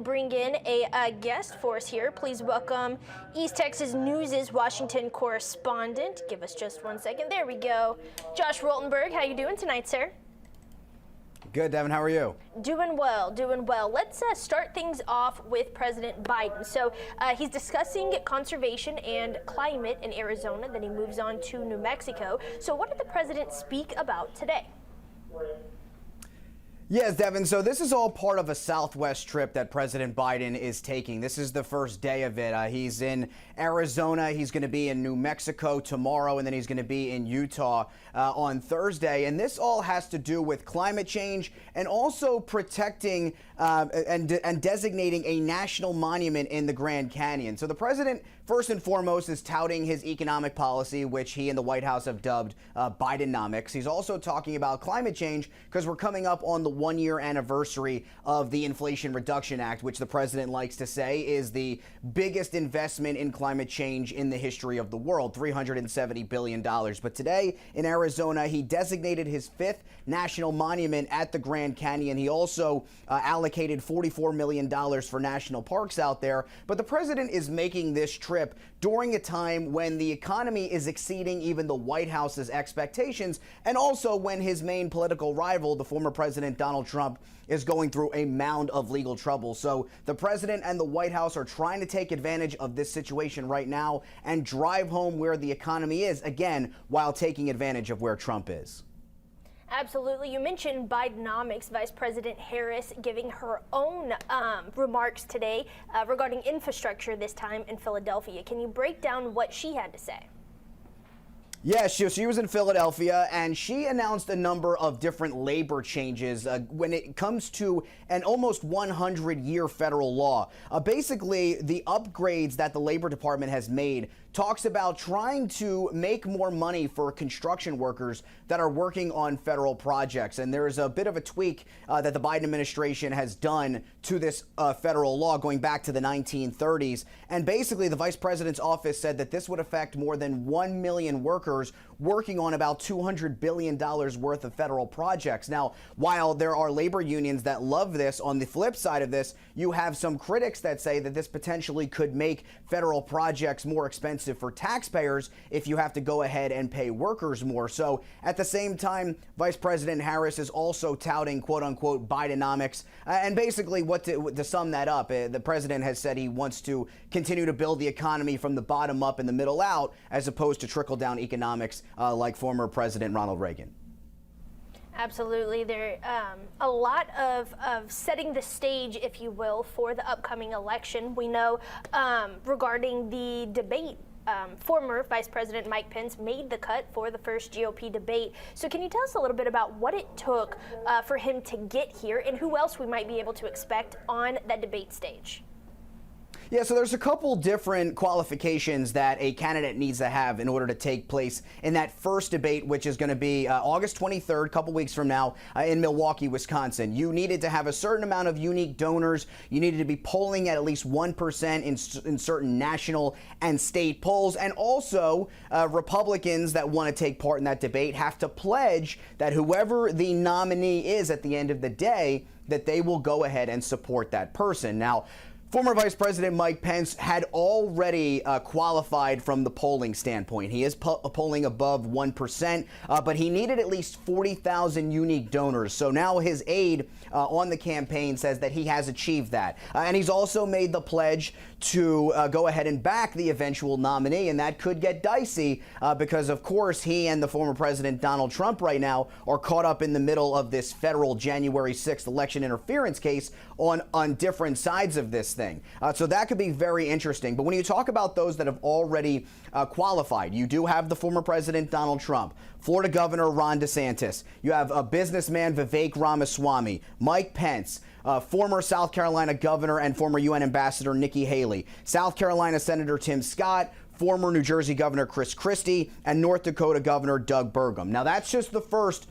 Bring in a guest for us here. Please welcome East Texas News' Washington correspondent. Give us just 1 second. There we go. Josh Rultenberg, how you doing tonight, sir? Good, Devin. How are you? Doing well, doing well. Let's start things off with President Biden. So he's discussing conservation and climate in Arizona, then he moves on to New Mexico. So what did the president speak about today? Yes, Devin. So this is all part of a Southwest trip that President Biden is taking. This is the first day of it. He's in Arizona. He's going to be in New Mexico tomorrow, and then he's going to be in Utah on Thursday. And this all has to do with climate change and also protecting and designating a national monument in the Grand Canyon. So the president, first and foremost, is touting his economic policy, which he and the White House have dubbed Bidenomics. He's also talking about climate change because we're coming up on the one-year anniversary of the Inflation Reduction Act, which the president likes to say is the biggest investment in climate change in the history of the world, $370 billion. But today in Arizona, he designated his fifth national monument at the Grand Canyon. He also allocated $44 million for national parks out there. But the president is making this trip during a time when the economy is exceeding even the White House's expectations, and also when his main political rival, the former President Donald Trump, is going through a mound of legal trouble. So the president and the White House are trying to take advantage of this situation right now and drive home where the economy is, again, while taking advantage of where Trump is. Absolutely. You mentioned Bidenomics. Vice President Harris giving her own remarks today regarding infrastructure, this time in Philadelphia. Can you break down what she had to say? Yeah, she was in Philadelphia, and she announced a number of different labor changes when it comes to an almost 100-year federal law. Basically, the upgrades that the Labor Department has made talks about trying to make more money for construction workers that are working on federal projects. And there's a bit of a tweak that the Biden administration has done to this federal law going back to the 1930s. And basically, the vice president's office said that this would affect more than 1 million workers working on about $200 billion worth of federal projects. Now, while there are labor unions that love this, on the flip side of this, you have some critics that say that this potentially could make federal projects more expensive for taxpayers if you have to go ahead and pay workers more. So at the same time, Vice President Harris is also touting quote unquote Bidenomics. And basically, to sum that up, the president has said he wants to continue to build the economy from the bottom up and the middle out, as opposed to trickle down economics like former President Ronald Reagan. Absolutely. There a lot of setting the stage, if you will, for the upcoming election. We know regarding the debate, former Vice President Mike Pence made the cut for the first GOP debate. So can you tell us a little bit about what it took for him to get here, and who else we might be able to expect on that debate stage? Yeah, so there's a couple different qualifications that a candidate needs to have in order to take place in that first debate, which is going to be August 23rd, a couple weeks from now, in Milwaukee, Wisconsin. You needed to have a certain amount of unique donors. You needed to be polling at least 1% in certain national and state polls. And also, Republicans that want to take part in that debate have to pledge that whoever the nominee is at the end of the day, that they will go ahead and support that person. Now, former Vice President Mike Pence had already qualified from the polling standpoint. He is polling above 1%, but he needed at least 40,000 unique donors. So now his aide on the campaign says that he has achieved that. And he's also made the pledge to go ahead and back the eventual nominee, and that could get dicey because, of course, he and the former President Donald Trump right now are caught up in the middle of this federal January 6th election interference case on different sides of this thing. So that could be very interesting. But when you talk about those that have already qualified, you do have the former President Donald Trump, Florida Governor Ron DeSantis. You have a businessman Vivek Ramaswamy, Mike Pence, former South Carolina Governor and former UN Ambassador Nikki Haley, South Carolina Senator Tim Scott, former New Jersey Governor Chris Christie, and North Dakota Governor Doug Burgum. Now, that's just the first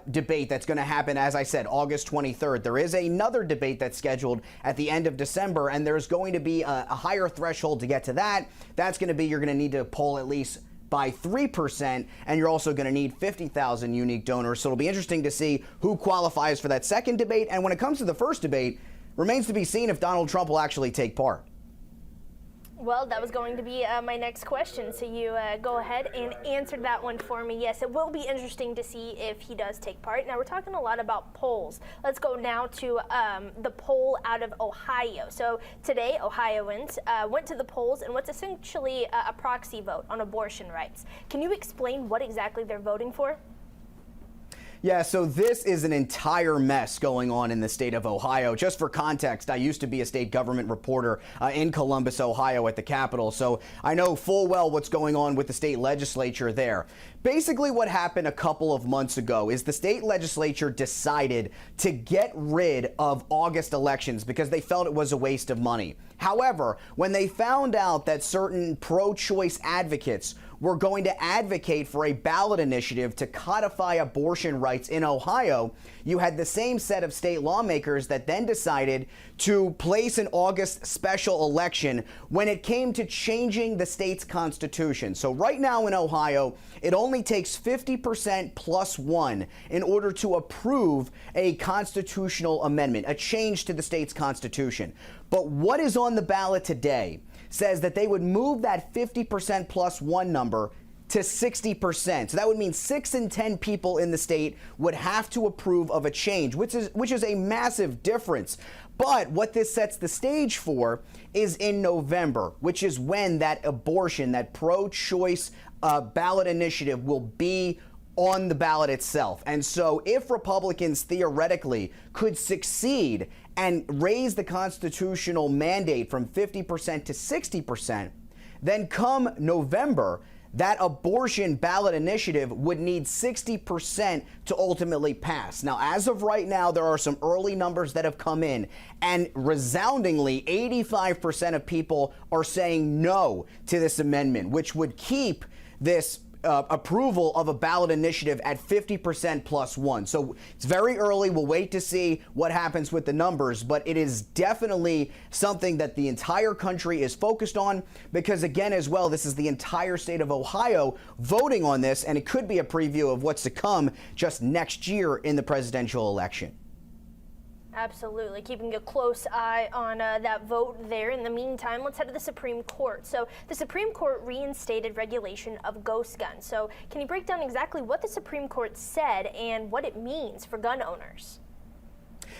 debate that's going to happen, as I said, August 23rd. There is another debate that's scheduled at the end of December, and there's going to be a higher threshold to get to that. That's going to be, you're going to need to poll at least by 3%, and you're also going to need 50,000 unique donors. So it'll be interesting to see who qualifies for that second debate. And when it comes to the first debate, remains to be seen if Donald Trump will actually take part. Well, that was going to be my next question, so you go ahead and answer that one for me. Yes, it will be interesting to see if he does take part. Now, we're talking a lot about polls. Let's go now to the poll out of Ohio. So today, Ohioans went to the polls in what's essentially a proxy vote on abortion rights. Can you explain what exactly they're voting for? Yeah, so this is an entire mess going on in the state of Ohio. Just for context, I used to be a state government reporter in Columbus, Ohio at the Capitol, so I know full well what's going on with the state legislature there. Basically what happened a couple of months ago is the state legislature decided to get rid of August elections because they felt it was a waste of money. However, when they found out that certain pro-choice advocates were going to advocate for a ballot initiative to codify abortion rights in Ohio, you had the same set of state lawmakers that then decided to place an August special election when it came to changing the state's constitution. So right now in Ohio, it only takes 50% plus one in order to approve a constitutional amendment, a change to the state's constitution. But what is on the ballot today says that they would move that 50% plus one number to 60%. So that would mean 6 in 10 people in the state would have to approve of a change, which is a massive difference. But what this sets the stage for is in November, which is when that abortion, that pro-choice ballot initiative will be on the ballot itself. And so if Republicans theoretically could succeed and raise the constitutional mandate from 50% to 60%, then come November, that abortion ballot initiative would need 60% to ultimately pass. Now, as of right now, there are some early numbers that have come in, and resoundingly, 85% of people are saying no to this amendment, which would keep this approval of a ballot initiative at 50% plus one. So it's very early. We'll wait to see what happens with the numbers, but it is definitely something that the entire country is focused on because, again, as well, this is the entire state of Ohio voting on this, and it could be a preview of what's to come just next year in the presidential election. Absolutely. Keeping a close eye on that vote there. In the meantime, let's head to the Supreme Court. So the Supreme Court reinstated regulation of ghost guns. So can you break down exactly what the Supreme Court said and what it means for gun owners?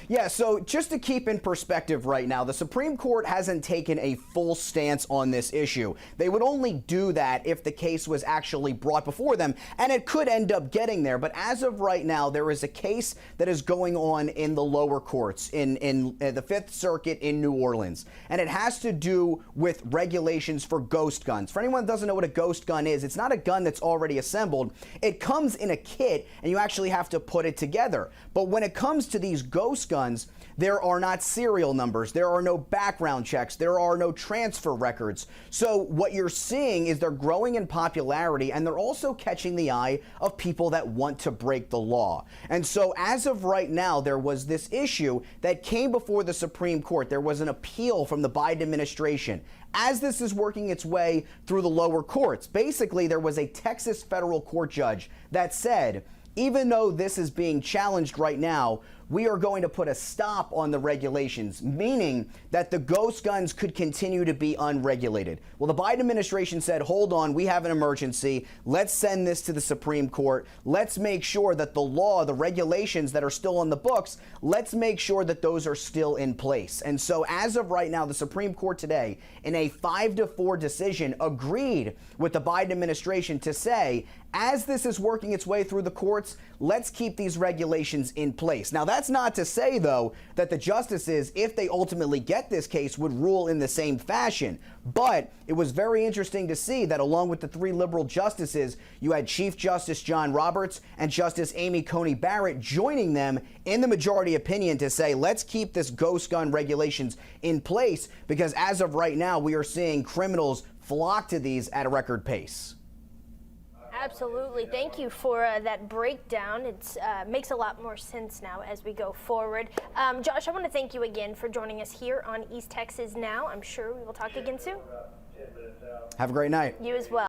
Yeah, so just to keep in perspective right now, the Supreme Court hasn't taken a full stance on this issue. They would only do that if the case was actually brought before them, and it could end up getting there. But as of right now, there is a case that is going on in the lower courts in the Fifth Circuit in New Orleans, and it has to do with regulations for ghost guns. For anyone that doesn't know what a ghost gun is, it's not a gun that's already assembled. It comes in a kit, and you actually have to put it together. But when it comes to these ghost guns, there are not serial numbers, there are no background checks, there are no transfer records. So what you're seeing is they're growing in popularity, and they're also catching the eye of people that want to break the law. And so as of right now, there was this issue that came before the Supreme Court. There was an appeal from the Biden administration. As this is working its way through the lower courts, basically there was a Texas federal court judge that said, even though this is being challenged right now, we are going to put a stop on the regulations, meaning that the ghost guns could continue to be unregulated. Well, the Biden administration said, hold on, we have an emergency. Let's send this to the Supreme Court. Let's make sure that the law, the regulations that are still on the books, let's make sure that those are still in place. And so as of right now, the Supreme Court today, in a 5-4 decision, agreed with the Biden administration to say, as this is working its way through the courts, let's keep these regulations in place. Now, that's not to say, though, that the justices, if they ultimately get this case, would rule in the same fashion. But it was very interesting to see that along with the 3 liberal justices, you had Chief Justice John Roberts and Justice Amy Coney Barrett joining them in the majority opinion to say, let's keep this ghost gun regulations in place, because as of right now, we are seeing criminals flock to these at a record pace. Absolutely. Thank you for that breakdown. It makes a lot more sense now as we go forward. Josh, I want to thank you again for joining us here on East Texas Now. I'm sure we will talk again soon. Have a great night. You as well.